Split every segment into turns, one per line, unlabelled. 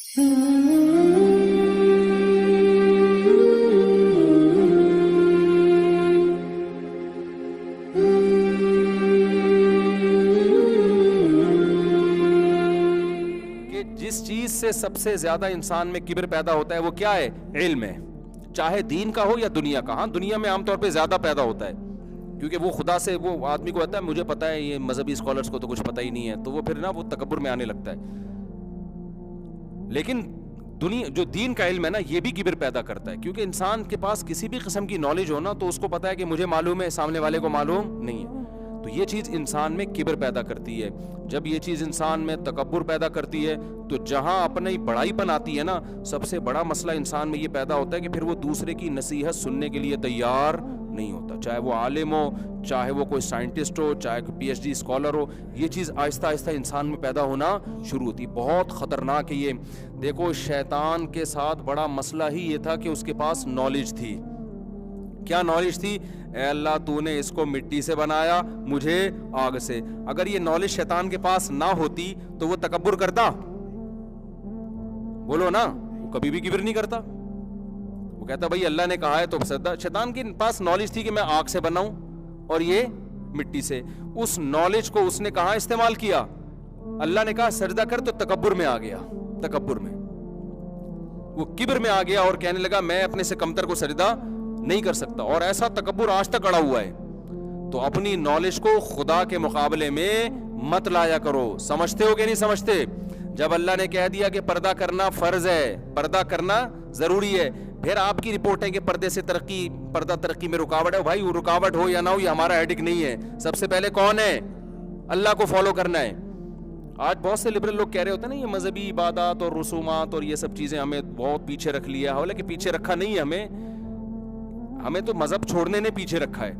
کہ جس چیز سے سب سے زیادہ انسان میں کبر پیدا ہوتا ہے وہ کیا ہے؟ علم ہے، چاہے دین کا ہو یا دنیا کا. ہاں دنیا میں عام طور پہ زیادہ پیدا ہوتا ہے کیونکہ وہ خدا سے، وہ آدمی کو کہتا ہے مجھے پتا ہے، یہ مذہبی اسکالرس کو تو کچھ پتہ ہی نہیں ہے، تو وہ پھر نا وہ تکبر میں آنے لگتا ہے. لیکن دنیا جو دین کا علم ہے نا، یہ بھی کبر پیدا کرتا ہے، کیونکہ انسان کے پاس کسی بھی قسم کی نالج ہو نا تو اس کو پتا ہے کہ مجھے معلوم ہے، سامنے والے کو معلوم نہیں ہے. تو یہ چیز انسان میں کبر پیدا کرتی ہے. جب یہ چیز انسان میں تکبر پیدا کرتی ہے تو جہاں اپنی بڑائی پن آتی ہے نا، سب سے بڑا مسئلہ انسان میں یہ پیدا ہوتا ہے کہ پھر وہ دوسرے کی نصیحت سننے کے لیے تیار نہیں ہوتا، چاہے وہ عالم ہو، چاہے وہ کوئی سائنٹسٹ ہو، چاہے کوئی پی ایچ ڈی اسکالر ہو. یہ چیز آہستہ آہستہ انسان میں پیدا ہونا شروع ہوتی. بہت خطرناک ہے یہ. دیکھو شیطان کے ساتھ بڑا مسئلہ ہی یہ تھا کہ اس کے پاس نالج تھی. کیا نالج تھی؟ اے اللہ تو نے اس کو مٹی سے بنایا، مجھے آگ سے. اگر یہ نالج شیطان کے پاس نہ ہوتی تو وہ تکبر کرتا؟ بولو نا، وہ کبھی بھی کبر نہیں کرتا. وہ کہتا بھائی اللہ نے کہا ہے تو سجدہ. شیطان کے پاس نالج تھی کہ میں آگ سے بناؤں اور یہ مٹی سے. اس نالج کو اس نے کہاں استعمال کیا؟ اللہ نے کہا سجدہ کر تو تکبر میں آ گیا. تکبر میں وہ کبر میں آ گیا اور کہنے لگا میں اپنے سے کمتر کو سجدہ نہیں کر سکتا. اور ایسا تکبر آج تک اڑا ہوا ہے. تو اپنی نالج کو خدا کے مقابلے میں مت لایا کرو. سمجھتے ہو کہ نہیں سمجھتے؟ جب اللہ نے کہہ دیا کہ پردہ کرنا فرض ہے، پردہ کرنا ضروری ہے، پھر آپ کی رپورٹ ہے کہ پردے سے پردہ ترقی میں رکاوٹ ہے. بھائی وہ رکاوٹ ہو یا نہ ہو، یہ ہمارا ہیڈک نہیں ہے. سب سے پہلے کون ہے؟ اللہ کو فالو کرنا ہے. آج بہت سے لبرل لوگ کہہ رہے ہوتے ہیں نا یہ مذہبی عبادات اور رسومات اور یہ سب چیزیں ہمیں بہت پیچھے رکھ لیا. حالانکہ پیچھے رکھا نہیں ہے ہمیں تو مذہب چھوڑنے نے پیچھے رکھا ہے.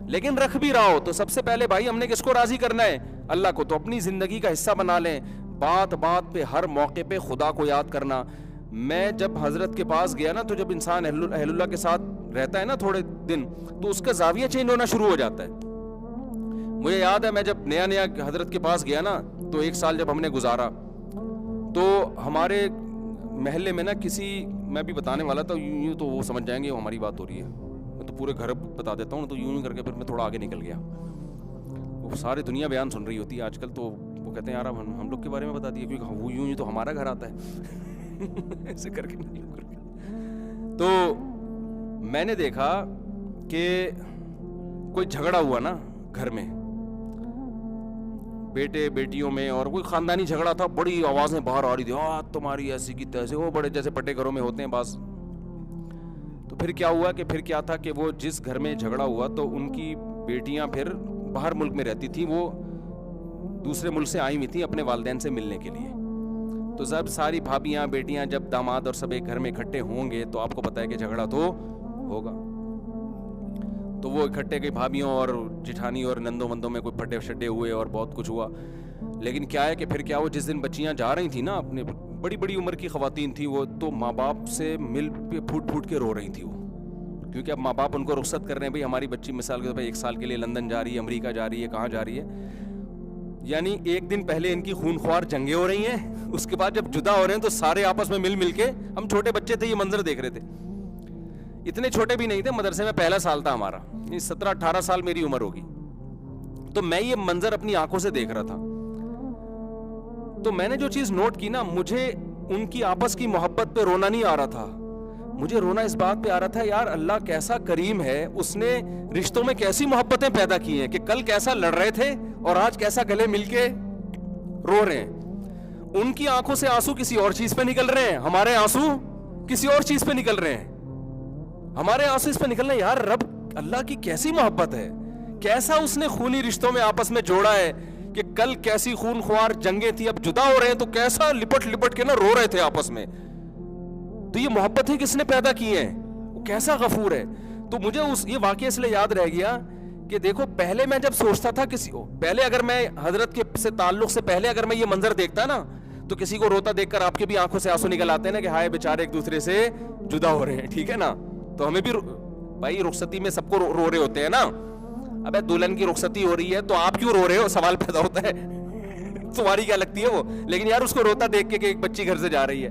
لیکن رکھ بھی رہا ہو تو سب سے پہلے بھائی ہم نے کس کو راضی کرنا ہے؟ اللہ کو. تو اپنی زندگی کا حصہ بنا لیں. بات بات پہ، ہر موقع پہ خدا کو یاد کرنا. میں جب حضرت کے پاس گیا نا، تو جب انسان اہل اللہ کے ساتھ رہتا ہے نا تھوڑے دن، تو اس کا زاویہ چینج ہونا شروع ہو جاتا ہے. مجھے یاد ہے میں جب نیا حضرت کے پاس گیا نا، تو 1 سال جب ہم نے گزارا، تو ہمارے محلے میں نا میں بھی بتانے والا تھا، یوں تو وہ سمجھ جائیں گے وہ ہماری بات ہو رہی ہے. میں تو پورے گھر بتا دیتا ہوں، تو یوں کر کے پھر میں تھوڑا آگے نکل گیا. وہ ساری دنیا بیان سن رہی ہوتی ہے آج کل. تو وہ کہتے ہیں یار اب ہم لوگ کے بارے میں بتا دیے، کیونکہ وہ یوں تو ہمارا گھر آتا ہے. ایسے کر کے تو میں نے دیکھا کہ کوئی جھگڑا ہوا نا گھر میں، بیٹے بیٹیوں میں، اور کوئی خاندانی جھگڑا تھا. بڑی آوازیں باہر آ رہی تھی، تمہاری ایسی کی تیسے، وہ بڑے جیسے پٹے گھروں میں ہوتے ہیں بعض. تو پھر کیا ہوا کیا تھا کہ وہ جس گھر میں جھگڑا ہوا تو ان کی بیٹیاں پھر باہر ملک میں رہتی تھیں، وہ دوسرے ملک سے آئی ہوئی تھیں اپنے والدین سے ملنے کے لیے. تو جب ساری بھابیاں بیٹیاں، جب داماد اور سب ایک گھر میں اکٹھے ہوں گے تو آپ کو پتا ہے کہ جھگڑا تو ہوگا. تو وہ اکٹھے گئی بھابیوں اور جٹھانی اور نندوں مندوں میں کوئی پھٹے شڈے ہوئے اور بہت کچھ ہوا. لیکن کیا ہے کہ پھر کیا وہ جس دن بچیاں جا رہی تھیں نا، اپنے بڑی عمر کی خواتین تھیں وہ، تو ماں باپ سے مل پہ پھوٹ کے رو رہی تھیں وہ. کیونکہ اب ماں باپ ان کو رخصت کر رہے ہیں، بھائی ہماری بچی مثال کے طور پہ 1 سال کے لیے لندن جا رہی ہے، امریکہ جا رہی ہے، کہاں جا رہی ہے. یعنی 1 دن پہلے ان کی خونخوار جنگیں ہو رہی ہیں، اس کے بعد جب جدا ہو رہے ہیں تو سارے آپس میں مل کے، ہم چھوٹے بچے تھے یہ منظر دیکھ رہے تھے. اتنے چھوٹے بھی نہیں تھے، مدرسے میں پہلا سال تھا ہمارا، 17-18 سال میری عمر ہوگی. تو میں یہ منظر اپنی آنکھوں سے دیکھ رہا تھا. تو میں نے جو چیز نوٹ کی نا، مجھے ان کی آپس کی محبت پہ رونا نہیں آ رہا تھا. مجھے رونا اس بات پہ آ رہا تھا یار اللہ کیسا کریم ہے، اس نے رشتوں میں کیسی محبتیں پیدا کی ہیں کہ کل کیسا لڑ رہے تھے اور آج کیسا گلے مل کے رو رہے ہیں. ان کی آنکھوں سے آنسو کسی اور چیز پہ نکل رہے ہیں، ہمارے آنسو کسی اور چیز پہ نکل رہے ہیں. ہمارے آنسو اس پہ نکل رہے ہیں. یار رب اللہ کی کیسی محبت ہے، کیسا اس نے خونی رشتوں میں آپس میں جوڑا ہے کہ کل کیسی خون خوار جنگیں تھی، اب جدا ہو رہے ہیں تو کیسا لپٹ کے نا رو رہے تھے آپس میں. تو یہ محبت ہے کس نے پیدا کی ہے، وہ کیسا غفور ہے. تو مجھے یہ واقعہ اس لیے یاد رہ گیا کہ دیکھو پہلے میں جب سوچتا تھا پہلے اگر میں حضرت کے سے تعلق سے پہلے اگر میں یہ منظر دیکھتا نا، تو کسی کو روتا دیکھ کر آپ کے بھی آنکھوں سے آنسو نکل آتے ہیں نا کہ ہائے بیچارے ایک دوسرے سے جدا ہو رہے ہیں، ٹھیک ہے نا. تو ہمیں بھی بھائی رخصتی میں سب کو رو رہے ہوتے ہیں نا. ابے دلہن کی رخصتی ہو رہی ہے تو آپ کیوں رو رہے ہو، سوال پیدا ہوتا ہے. تمہاری کیا لگتی ہے وہ، لیکن یار اس کو روتا دیکھ کے کہ ایک بچی گھر سے جا رہی ہے.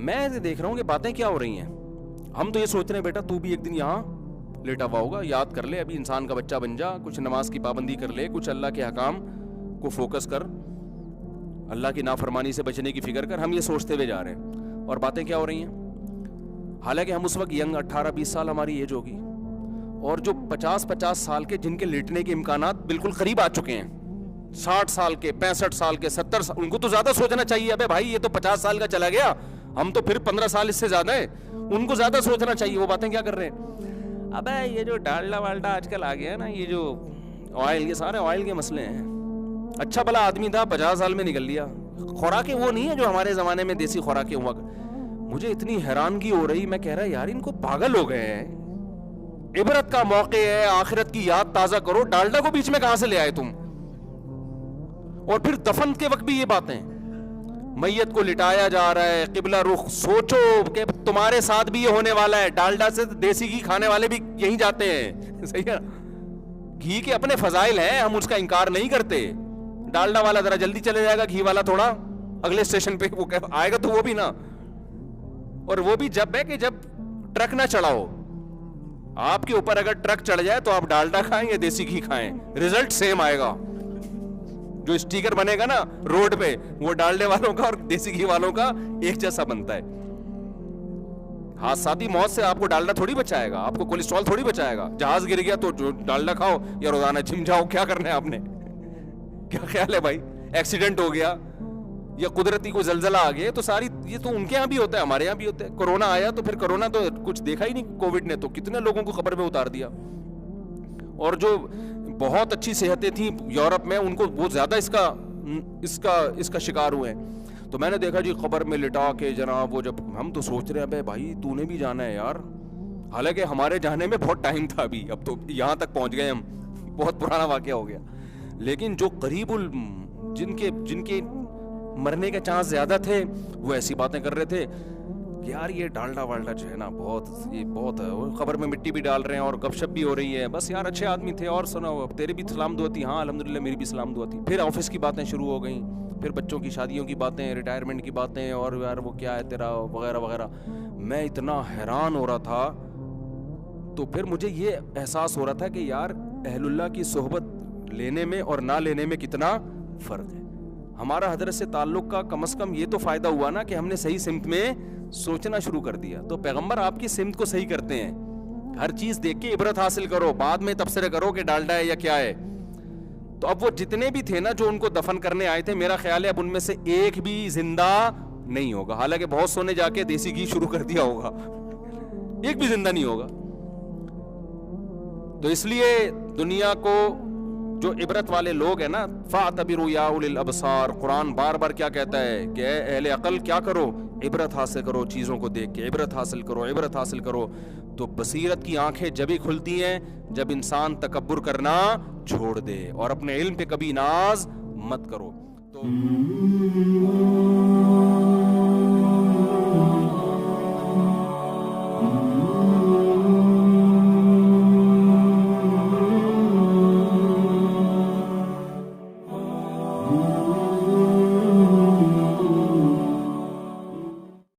میں دیکھ رہا ہوں کہ باتیں کیا ہو رہی ہیں. ہم تو یہ سوچ رہے ہیں بیٹا تو بھی ایک دن یہاں لیٹا ہوا ہوگا, یاد کر لے, ابھی انسان کا بچہ بن جا, کچھ نماز کی پابندی کر لے, کچھ اللہ کے حکام کو فوکس کر, اللہ کی نافرمانی سے بچنے کی فکر کر. ہم یہ سوچتے ہوئے جا رہے ہیں, اور باتیں کیا ہو رہی ہیں. حالانکہ ہم اس وقت ینگ 18-20 سال ہماری ایج ہوگی, اور جو 50 سال کے جن کے لیٹنے کے امکانات بالکل قریب آ چکے ہیں, 60 سال کے, 65 سال کے, 70 سال, ان کو تو زیادہ سوچنا چاہیے. ابے بھائی یہ تو 50 سال کا چلا گیا, ہم تو پھر 15 سال اس سے زیادہ ہے, ان کو زیادہ سوچنا چاہیے. وہ باتیں کیا کر رہے ہیں. ابے یہ جو ڈالڈا والڈا آج کل آ گیا ہے نا, یہ جو آئل, یہ سارے آئل کے مسئلے ہیں. اچھا بھلا آدمی تھا, 50 سال میں نکل لیا. خوراکیں وہ نہیں ہے جو ہمارے زمانے میں دیسی خوراکیں ہوا. مجھے اتنی حیرانگی ہو رہی, میں کہہ رہا یار ان کو پاگل ہو گئے ہیں. عبرت کا موقع ہے, آخرت کی یاد تازہ کرو, ڈالڈا کو بیچ میں کہاں سے لے آئے تم. اور پھر دفن کے وقت بھی یہ باتیں, میت کو لٹایا جا رہا ہے, قبلہ رخ. سوچو کہ تمہارے ساتھ بھی یہ ہونے والا ہے. ڈالڈا سے دیسی گھی کھانے والے بھی یہیں جاتے ہیں, صحیح ہے. گھی کے اپنے فضائل ہیں, ہم اس کا انکار نہیں کرتے. ڈالڈا والا ذرا جلدی چلے جائے گا, گھی والا تھوڑا اگلے اسٹیشن پہ وہ آئے گا, تو وہ بھی نا, اور وہ بھی جب ہے کہ جب ٹرک نہ چڑھا ہو. آپ کے اوپر اگر ٹرک چڑھ جائے تو آپ ڈالڈا کھائیں یا دیسی گھی کھائیں, رزلٹ سیم آئے گا. جو اسٹیکر بنے گا نا روڈ پہ, وہ ڈالڈے والوں کا اور دیسی گھی والوں کا ایک جیسا بنتا ہے. حادثاتی موت سے آپ کو ڈالڈا تھوڑی بچائے گا, آپ کو کولیسٹرول تھوڑی بچائے گا. جہاز گر گیا تو ڈالڈا کھاؤ یا روزانہ جم جاؤ, کیا کرنا ہے آپ نے, کیا خیال ہے بھائی. ایکسیڈنٹ ہو گیا یا قدرتی کوئی زلزلہ آ گیا, تو ساری یہ تو ان کے یہاں بھی ہوتا ہے, ہمارے یہاں بھی ہوتا ہے. کورونا آیا تو پھر کورونا تو کچھ دیکھا ہی نہیں, کووڈ نے تو کتنے لوگوں کو خبر میں اتار دیا. اور جو بہت اچھی صحتیں تھیں یورپ میں, ان کو بہت زیادہ اس کا شکار ہوئے. تو میں نے دیکھا جی خبر میں لٹا کے جناب, وہ جب ہم تو سوچ رہے ہیں بھائی تو نے بھی جانا ہے یار. حالانکہ ہمارے جانے میں بہت ٹائم تھا, ابھی اب تو یہاں تک پہنچ گئے ہم, بہت پرانا واقعہ ہو گیا. لیکن جو قریب جن کے مرنے کے چانس زیادہ تھے, وہ ایسی باتیں کر رہے تھے کہ یار یہ ڈالڈا والڈا جو ہے نا بہت ہے. خبر میں مٹی بھی ڈال رہے ہیں اور گپ شپ بھی ہو رہی ہے. بس یار اچھے آدمی تھے, اور سنو تیرے بھی سلام دعا تھی. ہاں الحمدللہ میری بھی سلام دعا تھی. پھر آفس کی باتیں شروع ہو گئیں, پھر بچوں کی شادیوں کی باتیں, ریٹائرمنٹ کی باتیں, اور یار وہ کیا ہے تیرا وغیرہ وغیرہ. میں اتنا حیران ہو رہا تھا. تو پھر مجھے یہ احساس ہو رہا تھا کہ یار اہل اللہ کی صحبت لینے میں اور نہ لینے میں کتنا فرق ہے. ہمارا حضرت سے تعلق کا کم از کم یہ تو فائدہ ہوا نا کہ ہم نے صحیح سمت میں سوچنا شروع کر دیا. تو پیغمبر آپ کی سمت کو صحیح کرتے ہیں. ہر چیز دیکھ کے عبرت حاصل کرو, بعد میں تبصرے کرو کہ ڈالڈا ہے یا کیا ہے. تو اب وہ جتنے بھی تھے نا جو ان کو دفن کرنے آئے تھے, میرا خیال ہے اب ان میں سے ایک بھی زندہ نہیں ہوگا. حالانکہ بہت سو نے جا کے دیسی گھی شروع کر دیا ہوگا, ایک بھی زندہ نہیں ہوگا. تو اس لیے دنیا کو جو عبرت والے لوگ ہیں نا, فاعتبروا یا اولی الابصار, قرآن بار بار کیا کہتا ہے کہ اے اہل عقل کیا کرو, عبرت حاصل کرو, چیزوں کو دیکھ کے عبرت حاصل کرو, عبرت حاصل کرو. تو بصیرت کی آنکھیں جبھی کھلتی ہیں جب انسان تکبر کرنا چھوڑ دے, اور اپنے علم پہ کبھی ناز مت کرو. تو